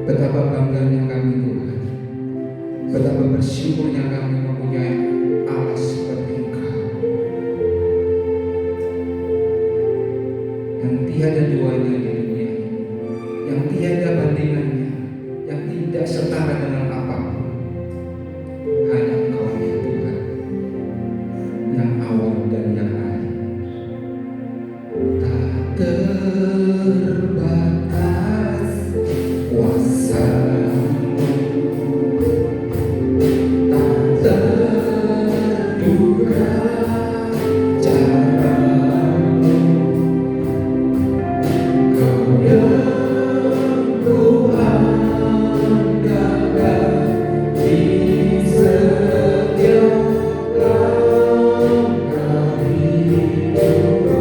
Betapa bangganya kami Tuhan, betapa bersyukurnya kami mempunyai Allah seperti Engkau, yang tiada duanya di dunia ini, yang tiada bandingannya, yang tidak setara dengan apapun. Hanya Engkau ya Tuhan, yang awal dan yang akhir. Tak terbatas kuasa-Mu, tak terduga cara-Mu. Kau yang ku andalkan di setiap langkah hidupku.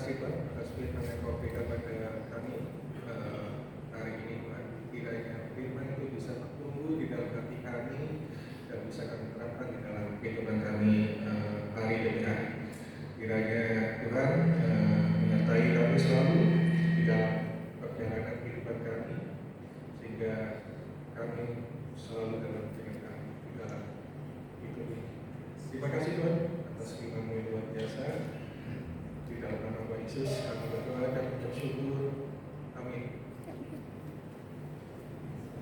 kasih Tuhan atas firman yang Kau berikan pada kami hari ini Tuhan. Kiranya firman itu bisa tumbuh di dalam hati kami dan bisa kami terapkan di dalam kehidupan kami hari demi hari. Kiranya Tuhan menyertai kami selalu di dalam perjalanan kehidupan kami, sehingga kami selalu dalam kehidupan di dalam hidup ini. Terima kasih Tuhan atas firman-Mu yang luar biasa. Di dalam nama Tuhan Yesus kami berdoa dan bersyukur. Amin.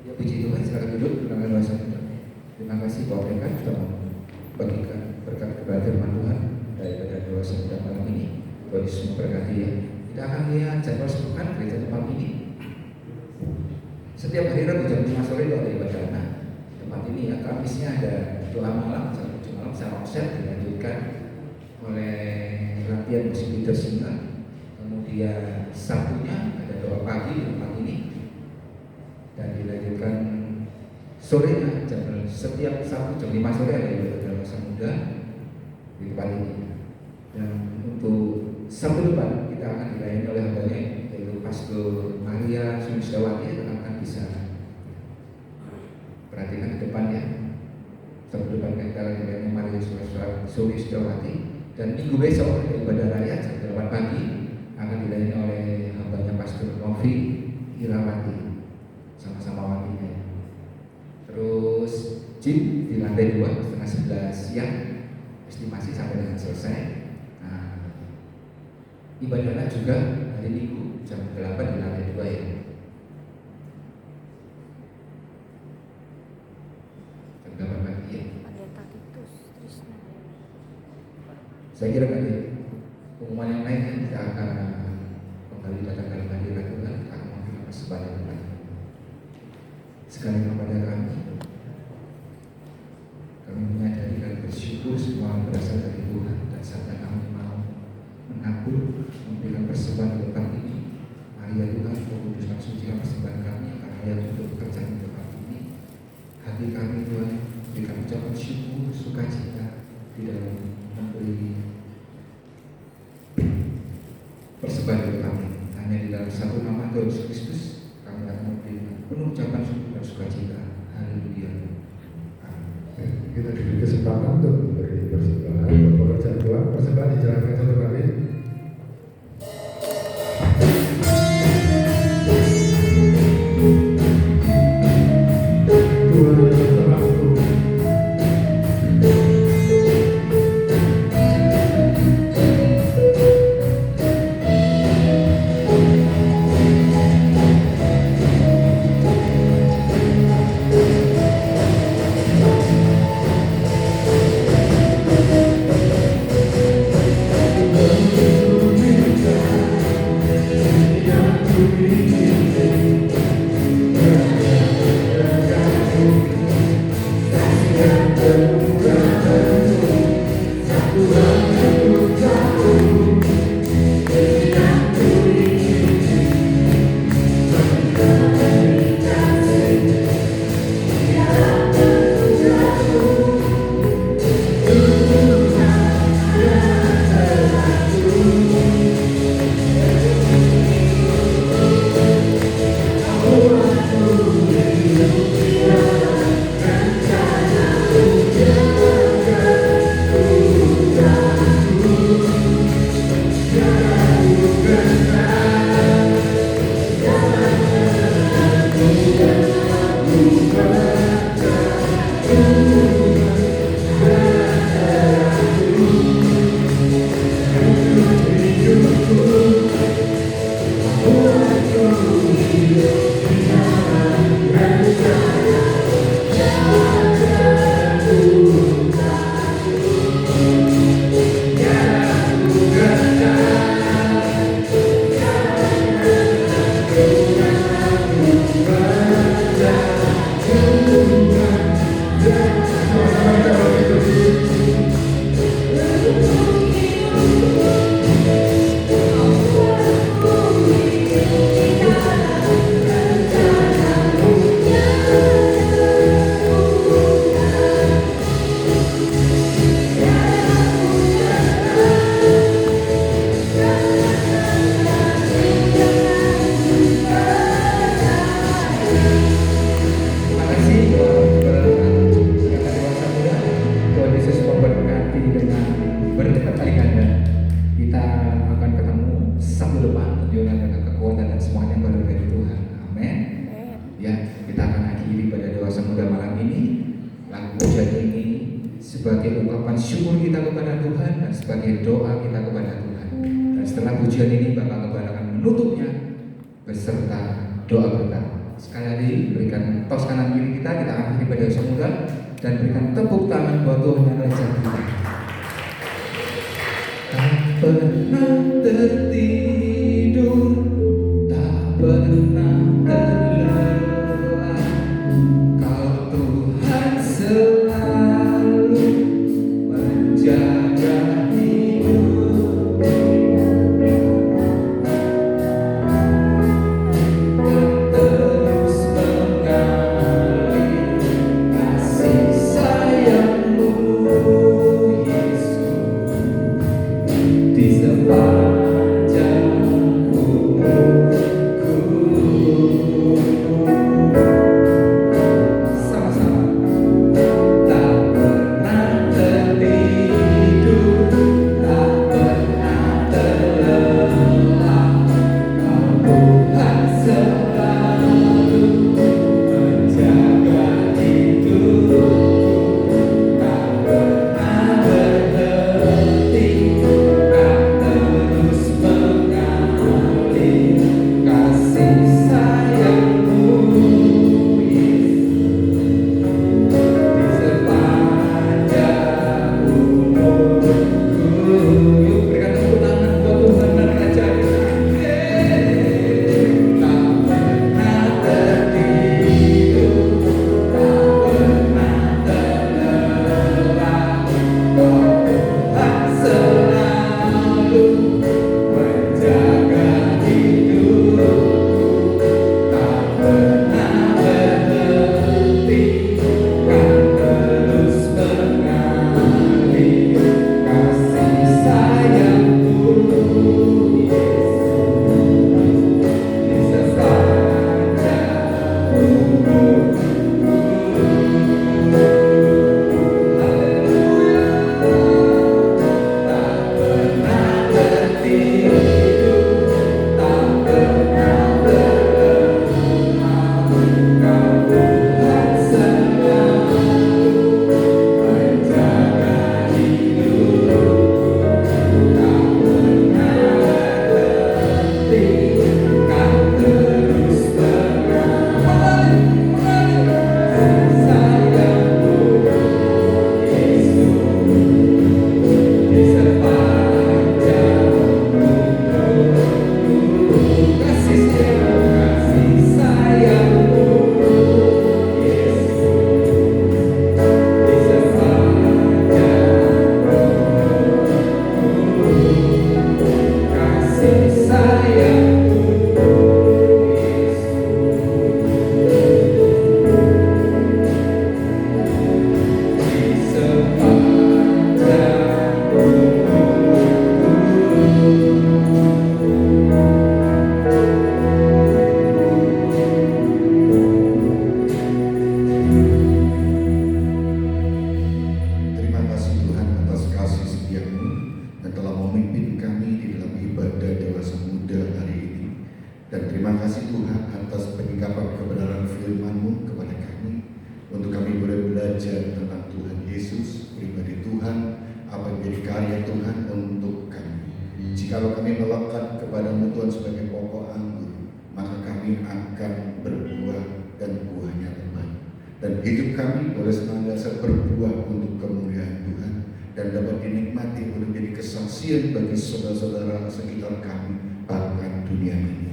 Ya, puji Tuhan, silakan duduk. Terima kasih Bapak Pendeta sudah membagikan berkat kepada firman Tuhan daripada dosa pada malam ini. Tuhan Yesus memberkati ya. Kita akan lihat jadwal sepekan gereja tempat ini. Setiap hari Rabu jam 5 sore itu ada ibadah anak. Tempat ini ya, Kamisnya ada doa malam, sampai tujuh malam secara konser dilanjutkan oleh latihan musik leadership. Kemudian Sabtunya ada doa pagi di tempat ini dan dilanjutkan sorenya setiap Sabtu jam 5 sore ada ibadah masa muda di tempat ini. Dan untuk Sabtu depan kita akan dilayani oleh hambanya yaitu Pastor Maria Sulistawati yang akan bisa perhatikan ke depan ya. Sabtu depan kita dilayani Maria Sulistawati dan minggu besok ibadah raya jam 8 pagi akan dilayani oleh hambanya Pastor Novi Irawati sama-sama wanginya. Terus gym di lantai 2 setengah 11 siang estimasi sampai dengan selesai. Nah, ibadahnya juga hari Minggu jam 8 di lantai 2 ya. Jam 8 pagi ya. Saya kira kan ya, pengumuman yang lain kita akan kembali datang dalam hadirat Tuhan, kita akan memberikan persembahan kembali. Sekali kepada kami menyadari dan bersyukur semua berasal dari Tuhan, dan saat kami mau mengaku memberikan persembahan di tempat ini. Mari ya Tuhan, kuduskan sucikan persembahan kami karena yang untuk bekerja di tempat ini. Hati kami Tuhan berikan ucapan syukur, sukacita di dalam memberi persembahan kami. Hanya di dalam satu nama Tuhan Yesus Kristus kami akan memberikan penuh ucapan syukur dan sukacita. Haleluya. Kita diberi kesempatan untuk memberi persembahan untuk pekerjaan Tuhan. Persembahan dijalankan satu kali. Tuhan pujian ini sebagai ungkapan syukur kita kepada Tuhan dan sebagai doa kita kepada Tuhan. Dan setelah pujian ini Bapak Gembala akan menutupnya beserta doa berkat. Sekali lagi berikan tos kanan kiri kita akhiri pada semoga dan berikan tepuk tangan buat Tuhan yang Raja kita. Tak pernah tertidur, tak pernah terlelap, Kau Tuhan selalu menjaga hidup. Terus mengalir kasih sayang-Mu, Yesus, di sepanjang umurku. Sama-sama. Tak pernah tertidur, tak pernah terlelap, Kau Tuhan selalu menjaga hidupku. Tak pernah berhenti, tak terus mengalir kasih sayang-Mu, Yesus, di sepanjang umurku. Yuk berikan tepuk tangan buat Tuhan dan Raja kita. Tak pernah tertidur, tak pernah terlelap, Kau Tuhan selalu menjaga hidupku. Tak pernah berhenti, kan terus mengalir kasih sayang-Mu, Yesus, di sepanjang umurku. Haleluya. Tak pernah tertidur, tak pernah terlelap, Kau Tuhan selalu menjaga hidupku. Tak pernah berhenti, kan terus mengalir kasih sayang-Mu, Yesus, di sepanjang umurku. Kasih sayang-Mu, Yesus, di sepanjang umurku. Kasih sayang-Mu, Yesus, di sepanjang Terima kasih Tuhan atas kasih setia-Mu yang telah memimpin kami di dalam ibadah dewasa muda hari ini. Dan terima kasih Tuhan atas pengungkapan kebenaran firman-Mu kepada kami, untuk kami boleh belajar tentang Tuhan Yesus, pribadi Tuhan, apa yang menjadi karya Tuhan untuk kami. Jikalau kami melekat kepada-Mu Tuhan sebagai pokok anggur, maka kami akan berbuah dan buahnya terbaik. Dan hidup kami boleh senantiasa berbuah untuk kemuliaan Tuhan dan dapat dinikmati oleh menjadi kesaksian bagi saudara-saudara sekitar kami bahkan dunia ini.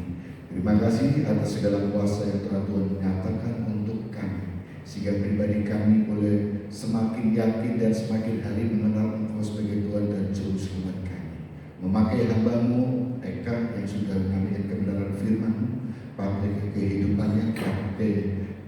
Terima kasih atas segala kuasa yang telah Tuhan nyatakan untuk kami, sehingga pribadi kami boleh semakin yakin dan semakin hari mengenal Engkau sebagai Tuhan dan Juru Selamat kami. Memakai hamba-Mu Eka yang sudah mengambil kebenaran firman-Mu, pakai kehidupannya, pakai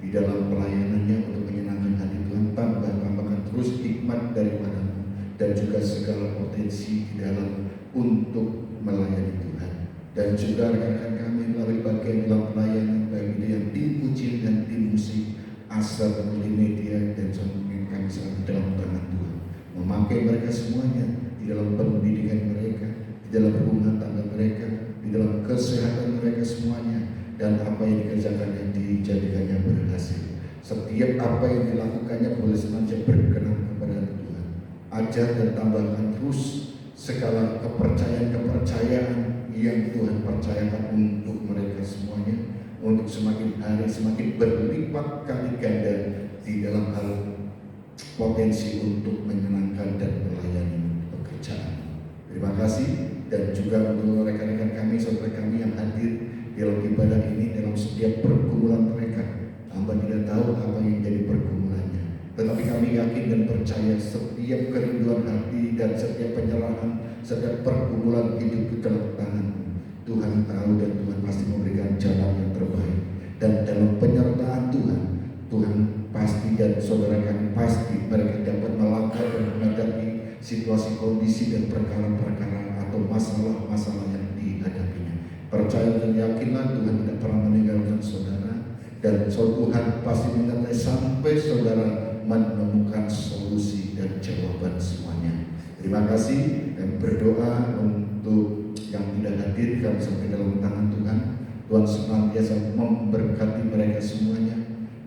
di dalam pelayanannya untuk menyenangkan hati Tuhan, tambahkan terus hikmat daripada-Mu dan juga segala potensi di dalam untuk melayani Tuhan. Dan juga rekan-rekan kami melalui bagian dalam pelayanan, baik itu yang tim pujian dan tim musik, asal multimedia dan semua kami saat di dalam tangan Tuhan. Memakai mereka semuanya di dalam pendidikan mereka, di dalam hubungan tangga mereka, di dalam kesehatan mereka semuanya, dan apa yang dikerjakan yang dijadikannya berhasil. Setiap apa yang dilakukannya boleh senantiasa ajar dan tambahkan terus segala kepercayaan-kepercayaan yang Tuhan percayakan untuk mereka semuanya, untuk semakin hari semakin berlipat kali ganda di dalam hal potensi untuk menyenangkan dan melayani pekerjaan. Terima kasih, dan juga untuk rekan-rekan kami, saudara kami yang hadir dalam ibadah ini, dalam setiap pergumulan mereka. Hamba tidak tahu apa yang jadi pergumulannya, tetapi kami yakin dan percaya setiap kerinduan hati dan setiap penyerahan, setiap pergumulan hidup di dalam tangan-Mu. Tuhan tahu dan Tuhan pasti memberikan jalan yang terbaik. Dan dalam penyertaan Tuhan, Tuhan pasti dan saudara kami pasti mereka dapat melangkah dan menghadapi situasi, kondisi dan perkara-perkara atau masalah-masalah yang dihadapinya. Percaya dan yakinlah Tuhan tidak pernah meninggalkan saudara, dan Tuhan pasti menyertai sampai saudara menemukan solusi dan jawaban semuanya. Terima kasih, dan berdoa untuk yang tidak hadir kami sampai dalam tangan Tuhan. Tuhan senantiasa memberkati mereka semuanya.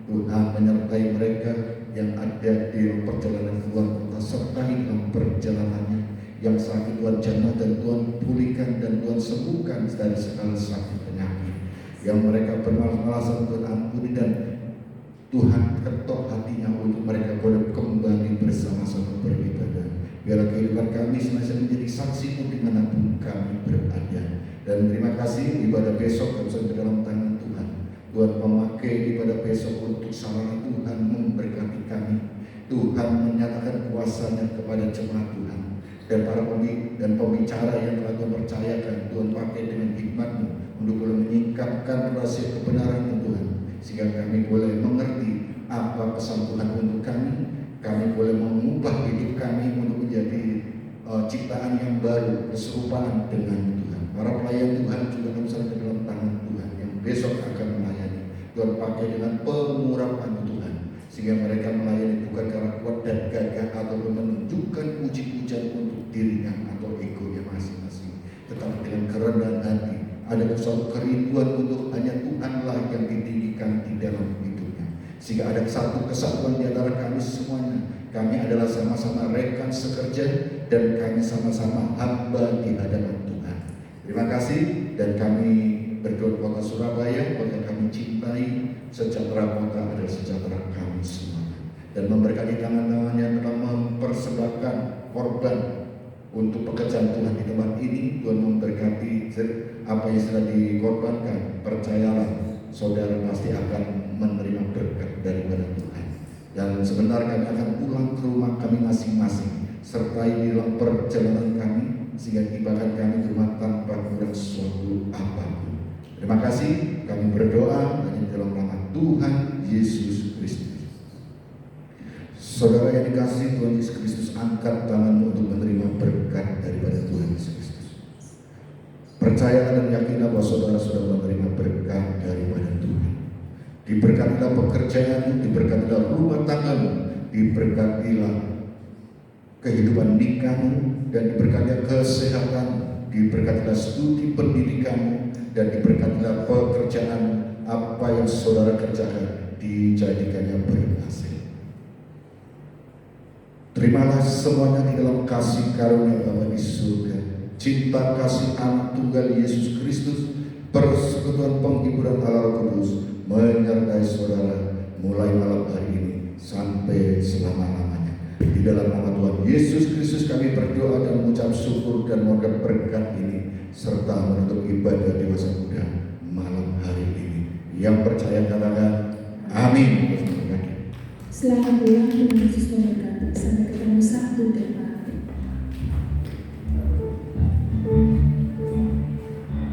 Tuhan menyertai mereka yang ada di perjalanan keluar kota, sertai dalam perjalanannya. Yang sakit Tuhan jamah dan Tuhan pulihkan dan Tuhan sembuhkan dari segala sakit penyakit. Yang mereka bermalas-malasan Tuhan ampuni, dan Tuhan ketok hatinya untuk mereka boleh kembali bersama-sama beribadah. Biarlah kehidupan kami senantiasa menjadi saksi dimanapun kami berada. Dan terima kasih, ibadah besok kami sampai dalam tangan Tuhan. Tuhan memakai ibadah besok untuk sarana Tuhan memberkati kami. Tuhan menyatakan kuasa-Nya kepada jemaat Tuhan. Dan para pembicara yang telah Tuhan percayakan, Tuhan pakai dengan hikmat-Mu untuk boleh menyingkapkan rahasia kebenaran Tuhan, sehingga kami boleh mengerti apa pesan Tuhan untuk kami. Kami boleh mengubah hidup kami untuk menjadi ciptaan yang baru, keserupaan dengan Tuhan. Para pelayan Tuhan juga kami serahkan dalam tangan Tuhan yang besok akan melayani. Tuhan pakai dengan pengurapan Tuhan, sehingga mereka melayani bukan karena kuat dan gagah ataupun menunjukkan puji-pujian untuk dirinya atau egonya masing-masing, tetapi dengan kerendahan hati. Ada suatu kerinduan untuk hanya Tuhanlah yang ditinggikan di dalam hidupnya, sehingga ada satu kesatuan di antara kami semuanya. Kami adalah sama-sama rekan sekerja dan kami sama-sama hamba di hadapan Tuhan. Terima kasih, dan kami berdoa kota Surabaya, kota kami cintai, sejahtera kota adalah sejahtera kami semua. Dan memberkati tangan-tangan yang telah mempersembahkan korban untuk pekerjaan Tuhan di tempat ini. Tuhan memberkati apa yang sudah dikorbankan. Percayalah, saudara pasti akan menerima berkat daripada Tuhan. Dan sebentar kami akan pulang ke rumah kami masing-masing, sertai di dalam perjalanan kami, sehingga ibadah kami di rumah tanpa kurang suatu apapun. Terima kasih, kami berdoa hanya dalam nama Tuhan Yesus Kristus. Saudara yang dikasihi Tuhan Yesus Kristus, angkat tanganmu untuk menerima berkat daripada Tuhan Yesus Kristus. Percayalah dan yakinlah bahwa saudara sudah menerima berkat daripada Tuhan. Diberkatilah pekerjaanmu, diberkatilah rumah tanggamu, diberkatilah kehidupan nikahmu, dan diberkatilah kesehatan, diberkatilah studi pendidikanmu, dan diberkatilah pekerjaan apa yang saudara kerjakan dijadikannya berhasil. Terimalah semuanya di dalam kasih karunia Bapa di surga, cinta kasih Anak Tunggal Yesus Kristus, persekutuan penghiburan Allah Roh Kudus menyertai saudara mulai malam hari ini sampai selama-lamanya. Di dalam nama Tuhan Yesus Kristus kami berdoa dan mengucap syukur dan mohon berkat ini serta menutup ibadah dewasa muda malam hari ini. Yang percaya katakan amin. Selamat pulang, Tuhan Yesus memberkati. Sampai ketemu Sabtu depan.